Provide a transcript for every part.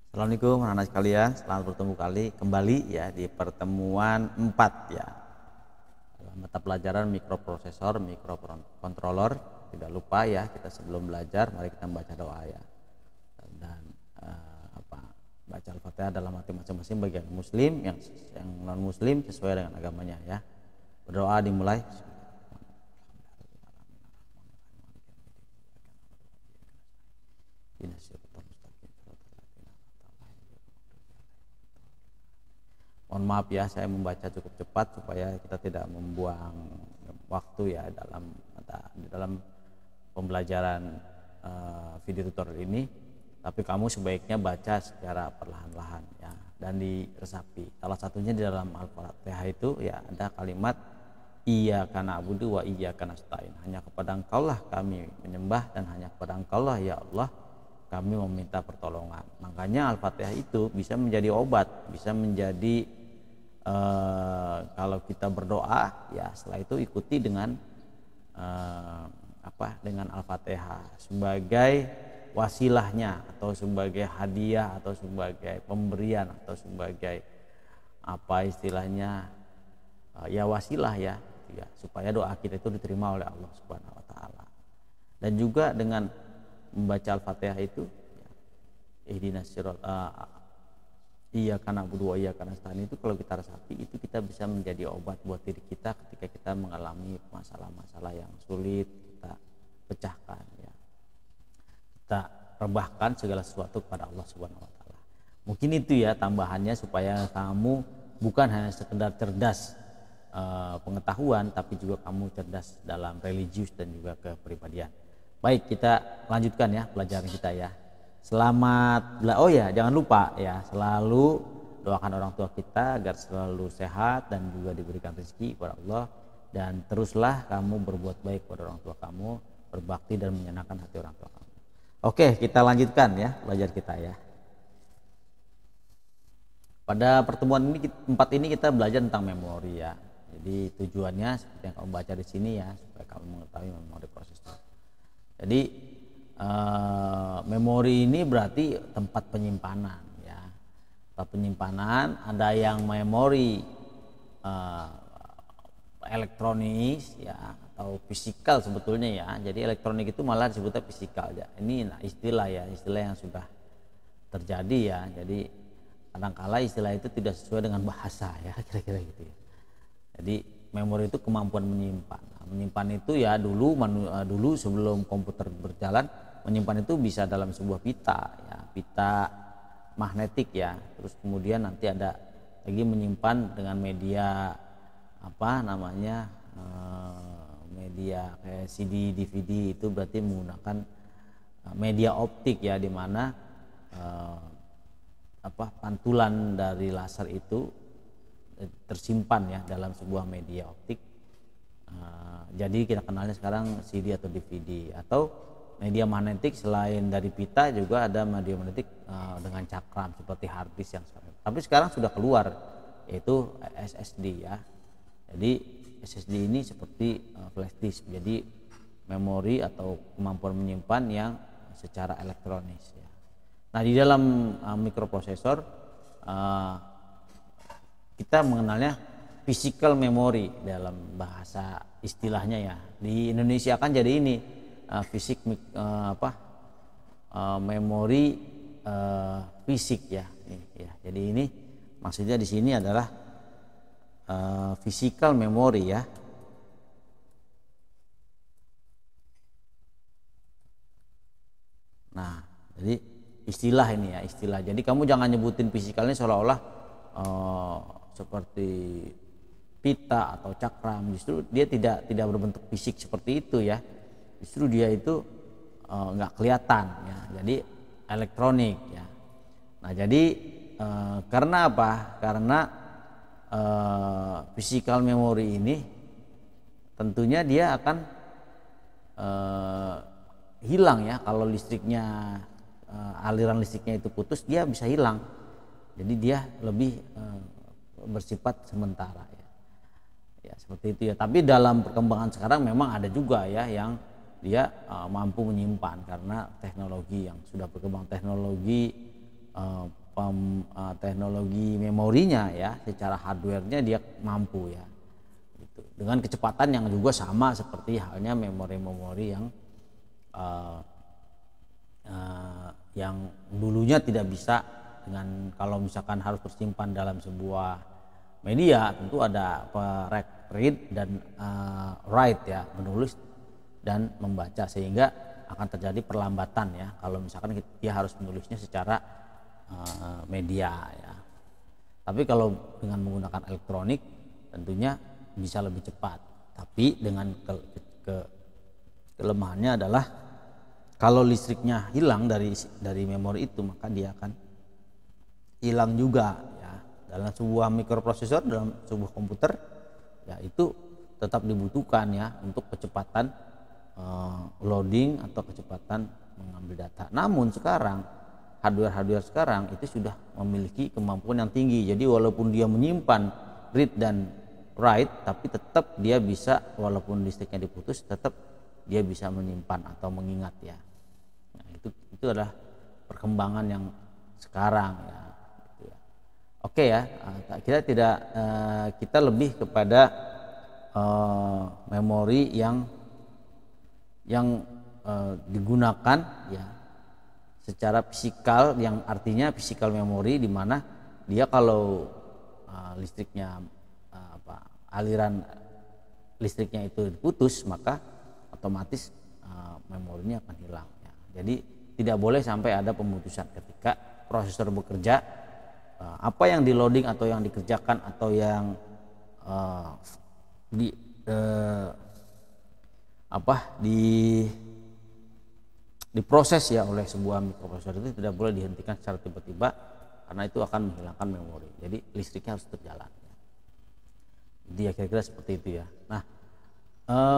Assalamualaikum anak-anak sekalian, selamat bertemu kembali ya di pertemuan 4 ya. Dalam mata pelajaran mikroprosesor, mikrokontroller. Tidak lupa ya, kita sebelum belajar mari kita membaca doa ya. Dan baca Al-Fatihah dalam hati masing-masing bagi yang muslim, yang non muslim sesuai dengan agamanya ya. Berdoa dimulai. Mohon maaf ya, saya membaca cukup cepat supaya kita tidak membuang waktu ya dalam pembelajaran video tutorial ini. Tapi kamu sebaiknya baca secara perlahan-lahan ya dan diresapi. Salah satunya di dalam Al-Fatihah itu ya ada kalimat Iyyaka na'budu wa iyyaka nasta'in. Hanya kepada Engkau lah kami menyembah dan hanya kepada Engkau lah ya Allah kami meminta pertolongan. Makanya Al-Fatihah itu bisa menjadi obat, bisa menjadi kalau kita berdoa ya setelah itu ikuti dengan dengan Al-Fatihah sebagai wasilahnya atau sebagai hadiah atau sebagai pemberian atau sebagai ya wasilah ya supaya doa kita itu diterima oleh Allah Subhanahu wa taala. Dan juga dengan membaca Al-Fatihah itu ihdinas siratal Iyyaka na'budu wa iyyaka nasta'in itu kalau kita resapi itu kita bisa menjadi obat buat diri kita ketika kita mengalami masalah-masalah yang sulit kita pecahkan ya. Kita rebahkan segala sesuatu kepada Allah Subhanahu wa taala. Mungkin itu ya tambahannya supaya kamu bukan hanya sekedar cerdas pengetahuan tapi juga kamu cerdas dalam religius dan juga kepribadian. Baik, kita lanjutkan ya pelajaran kita ya. Jangan lupa ya selalu doakan orang tua kita agar selalu sehat dan juga diberikan rezeki kepada Allah, dan teruslah kamu berbuat baik kepada orang tua kamu, berbakti dan menyenangkan hati orang tua kamu. Oke, kita lanjutkan ya belajar kita ya. Pada pertemuan ini 4 ini kita belajar tentang memori ya. Jadi tujuannya seperti yang kamu baca di sini ya, supaya kamu mengetahui memori prosesor. Jadi memori ini berarti tempat penyimpanan ya. Tempat penyimpanan ada yang memori elektronis ya atau fisikal sebetulnya ya. Jadi elektronik itu malah disebutnya fisikal ya. Ini istilah yang sudah terjadi ya. Jadi kadangkala istilah itu tidak sesuai dengan bahasa ya, kira-kira gitu ya. Jadi memori itu kemampuan menyimpan. Menyimpan itu ya dulu sebelum komputer berjalan, menyimpan itu bisa dalam sebuah pita ya, pita magnetik ya. Terus kemudian nanti ada lagi menyimpan dengan media media kayak CD, DVD, itu berarti menggunakan media optik ya, di mana pantulan dari laser itu tersimpan ya dalam sebuah media optik. Jadi kita kenalnya sekarang CD atau DVD. Atau media magnetik selain dari pita juga ada media magnetik dengan cakram seperti hard disk yang sekarang. Tapi sekarang sudah keluar yaitu SSD ya. Jadi SSD ini seperti flash disk. Jadi memori atau kemampuan menyimpan yang secara elektronis ya. Nah, di dalam mikroprosesor kita mengenalnya physical memory dalam bahasa istilahnya ya. Di Indonesia kan jadi ini memori fisik ya. Jadi ini maksudnya di sini adalah physical memory ya. Nah, jadi istilah ini ya, istilah. Jadi kamu jangan nyebutin fisikalnya seolah-olah seperti pita atau cakram. Justru dia tidak berbentuk fisik seperti itu ya. Justru dia itu nggak kelihatan ya. Jadi elektronik ya. Nah, jadi karena apa? Karena physical memory ini tentunya dia akan hilang ya kalau listriknya aliran listriknya itu putus, dia bisa hilang. Jadi dia lebih bersifat sementara ya seperti itu ya. Tapi dalam perkembangan sekarang memang ada juga ya yang dia mampu menyimpan karena teknologi yang sudah berkembang, teknologi teknologi memorinya ya, secara hardwarenya dia mampu ya, gitu. Dengan kecepatan yang juga sama seperti halnya memori-memori yang dulunya tidak bisa dengan, kalau misalkan harus tersimpan dalam sebuah media tentu ada read dan write ya, menulis dan membaca, sehingga akan terjadi perlambatan ya kalau misalkan dia harus menulisnya secara media ya. Tapi kalau dengan menggunakan elektronik tentunya bisa lebih cepat, tapi dengan kelemahannya adalah kalau listriknya hilang dari memori itu, maka dia akan hilang juga ya. Dalam sebuah mikroprosesor, dalam sebuah komputer ya, itu tetap dibutuhkan ya untuk kecepatan loading atau kecepatan mengambil data. Namun sekarang hardware sekarang itu sudah memiliki kemampuan yang tinggi. Jadi walaupun dia menyimpan read dan write, tapi tetap dia bisa, walaupun listriknya diputus, tetap dia bisa menyimpan atau mengingat ya. Nah, itu adalah perkembangan yang sekarang ya. Oke ya, kita lebih kepada memori yang digunakan ya secara fisikal, yang artinya physical memory, di mana dia kalau listriknya aliran listriknya itu diputus, maka otomatis memorinya akan hilang ya. Jadi tidak boleh sampai ada pemutusan ketika prosesor bekerja. Apa yang di loading atau yang dikerjakan atau yang diproses ya oleh sebuah mikroprosesor itu tidak boleh dihentikan secara tiba-tiba, karena itu akan menghilangkan memori. Jadi listriknya harus berjalan. Jadi ya kira-kira seperti itu ya. Nah,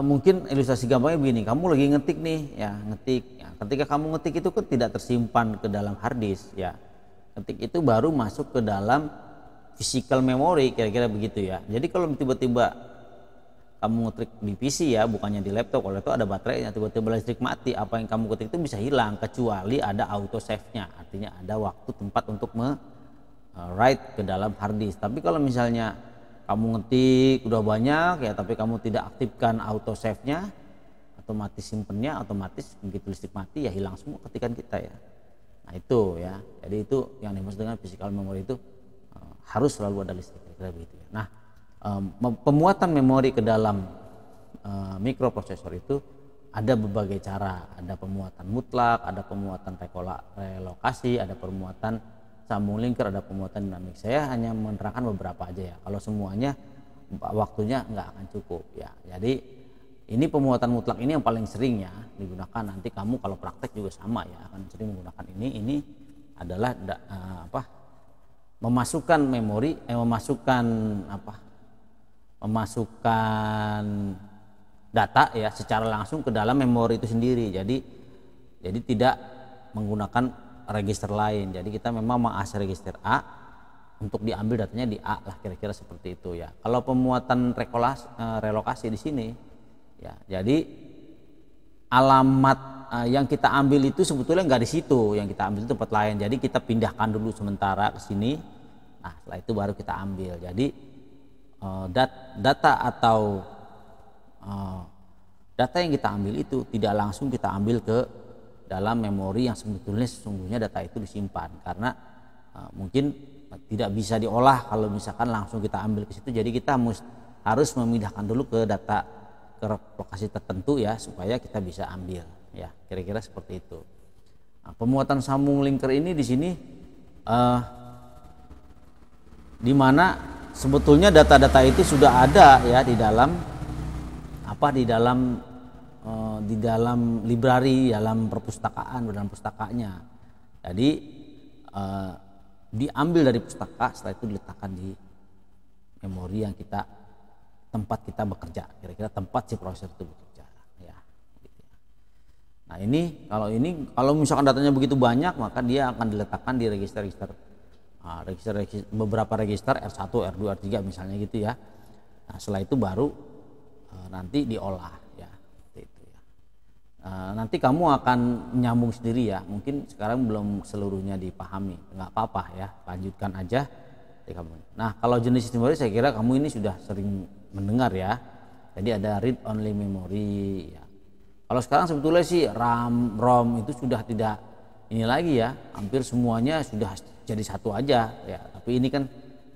mungkin ilustrasi gampangnya begini, kamu lagi ngetik nih ya, ngetik ya, ketika kamu ngetik itu kan tidak tersimpan ke dalam hard disk ya, ngetik itu baru masuk ke dalam physical memory, kira-kira begitu ya. Jadi kalau tiba-tiba kamu ngetik di PC ya, bukannya di laptop, kalau itu ada baterainya, tiba-tiba listrik mati, apa yang kamu ketik itu bisa hilang, kecuali ada auto save-nya, artinya ada waktu tempat untuk write ke dalam hard disk. Tapi kalau misalnya kamu ngetik udah banyak ya, tapi kamu tidak aktifkan auto save-nya, otomatis simpennya, otomatis begitu listrik mati ya hilang semua ketikan kita ya. Nah itu ya, jadi itu yang dimaksud dengan physical memory, itu harus selalu ada listrik, kira-kira begitu ya. Nah, pemuatan memori ke dalam mikroprosesor itu ada berbagai cara. Ada pemuatan mutlak, ada pemuatan relokasi, ada pemuatan sambung linker, ada pemuatan dinamik. Saya hanya menerangkan beberapa aja ya. Kalau semuanya waktunya nggak akan cukup ya. Jadi ini pemuatan mutlak ini yang paling sering ya digunakan. Nanti kamu kalau praktek juga sama ya, akan sering menggunakan ini. Ini adalah memasukkan memori, memasukkan data ya secara langsung ke dalam memori itu sendiri. Jadi tidak menggunakan register lain. Jadi kita memang mengakses register A untuk diambil datanya di A lah, kira-kira seperti itu ya. Kalau pemuatan relokasi di sini ya, jadi alamat yang kita ambil itu sebetulnya nggak di situ, yang kita ambil itu tempat lain. Jadi kita pindahkan dulu sementara ke sini. Nah setelah itu baru kita ambil. Jadi data atau data yang kita ambil itu tidak langsung kita ambil ke dalam memori yang sesungguhnya data itu disimpan, karena mungkin tidak bisa diolah kalau misalkan langsung kita ambil ke situ. Jadi kita harus memindahkan dulu ke data ke lokasi tertentu ya, supaya kita bisa ambil ya, kira-kira seperti itu. Nah, pemuatan sambung linker ini di sini di mana sebetulnya data-data itu sudah ada ya di dalam di dalam library, dalam perpustakaan, dalam pustakanya. Jadi diambil dari pustaka, setelah itu diletakkan di memori yang tempat kita bekerja, kira-kira tempat si prosesor itu bekerja ya. Nah kalau misalkan datanya begitu banyak, maka dia akan diletakkan di register beberapa register R1, R2, R3 misalnya gitu ya. Nah setelah itu baru nanti diolah ya, seperti itu ya. nanti kamu akan nyambung sendiri ya. Mungkin sekarang belum seluruhnya dipahami, nggak apa-apa ya, lanjutkan aja di kamu. Nah kalau jenis memori saya kira kamu ini sudah sering mendengar ya. Jadi ada read only memory ya. Kalau sekarang sebetulnya sih RAM, ROM itu sudah tidak ini lagi ya, hampir semuanya sudah jadi satu aja ya. Tapi ini kan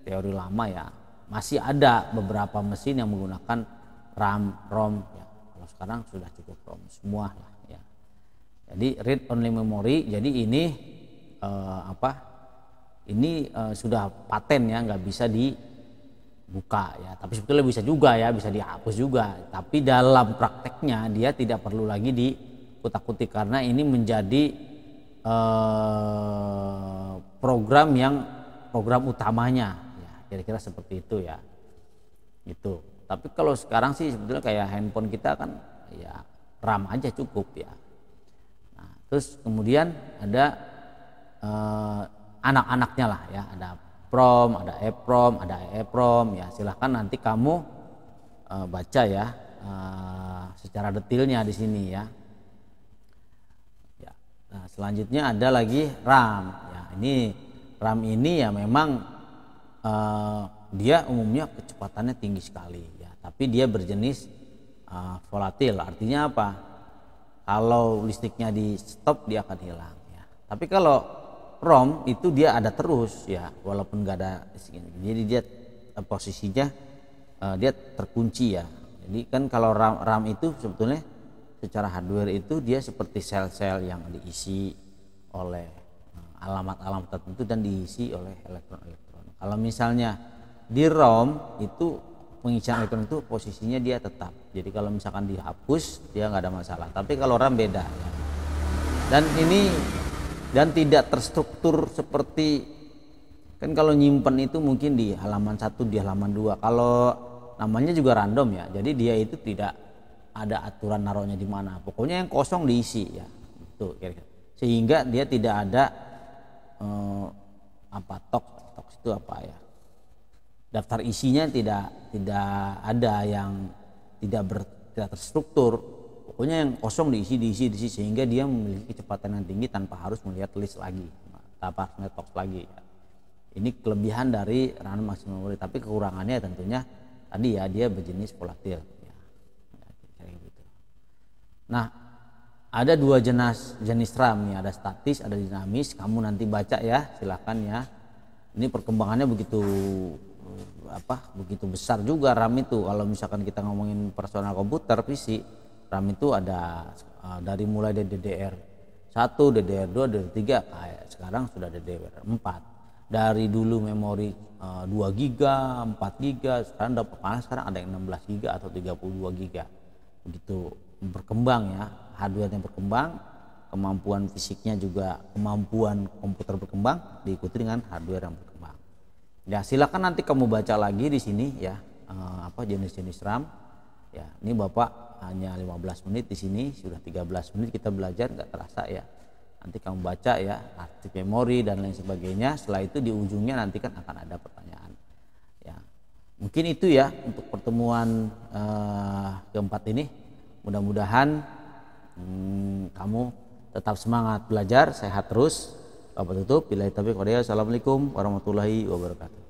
teori lama ya. Masih ada beberapa mesin yang menggunakan RAM, ROM ya. Kalau sekarang sudah cukup ROM semua lah ya. Jadi read only memory. Jadi ini sudah paten ya, nggak bisa dibuka ya. Tapi sebetulnya bisa juga ya, bisa dihapus juga. Tapi dalam prakteknya dia tidak perlu lagi dikutak-kutik karena ini menjadi program utamanya ya, kira-kira seperti itu ya. Gitu. Tapi kalau sekarang sih sebetulnya kayak handphone kita kan ya RAM aja cukup ya. Nah, terus kemudian ada anak-anaknya lah ya, ada PROM, ada EPROM, ada EEPROM ya. Silahkan nanti kamu baca ya secara detailnya di sini ya. Nah, selanjutnya ada lagi RAM ya. Ini RAM ini ya memang dia umumnya kecepatannya tinggi sekali ya, tapi dia berjenis volatil. Artinya apa? Kalau listriknya di stop dia akan hilang ya. Tapi kalau ROM itu dia ada terus ya, walaupun nggak ada listrik. Jadi dia posisinya dia terkunci ya. Jadi kan kalau RAM itu sebetulnya secara hardware itu dia seperti sel-sel yang diisi oleh alamat-alamat tertentu dan diisi oleh elektron-elektron. Kalau misalnya di ROM itu pengisian elektron itu posisinya dia tetap. Jadi kalau misalkan dihapus dia nggak ada masalah. Tapi kalau RAM beda ya. Dan tidak terstruktur seperti kan kalau nyimpen itu mungkin di halaman 1, di halaman 2. Kalau namanya juga random ya. Jadi dia itu tidak ada aturan naruhnya di mana. Pokoknya yang kosong diisi ya. Itu kira-kira. Sehingga dia tidak ada tox itu apa ya? Daftar isinya tidak ada yang tidak terstruktur. Pokoknya yang kosong diisi sehingga dia memiliki kecepatan yang tinggi tanpa harus melihat list lagi, tanpa harus tox lagi. Ini kelebihan dari random access memory, tapi kekurangannya tentunya tadi ya dia berjenis volatil. Ya, kayak gitu. Nah, ada dua jenis RAM nih, ada statis, ada dinamis. Kamu nanti baca ya, silakan ya. Ini perkembangannya begitu besar juga RAM itu. Kalau misalkan kita ngomongin personal komputer PC, RAM itu ada dari mulai dari DDR1, DDR2, DDR3, kayak sekarang sudah DDR4. Dari dulu memori 2 GB, 4 GB, sekarang ada yang 16 GB atau 32 GB. Begitu berkembang ya, hardware-nya berkembang, kemampuan fisiknya juga, kemampuan komputer berkembang, diikuti dengan hardware yang berkembang. Ya, silakan nanti kamu baca lagi di sini ya, jenis-jenis RAM. Ya, ini Bapak hanya 15 menit di sini, sudah 13 menit kita belajar, nggak terasa ya. Nanti kamu baca ya arti memori dan lain sebagainya. Setelah itu di ujungnya nanti kan akan ada pertanyaan. Ya, mungkin itu ya untuk pertemuan keempat ini. Mudah-mudahan kamu tetap semangat belajar, sehat terus. Bapak tutup. Billahi taufiq wal hidayah. Assalamualaikum warahmatullahi wabarakatuh.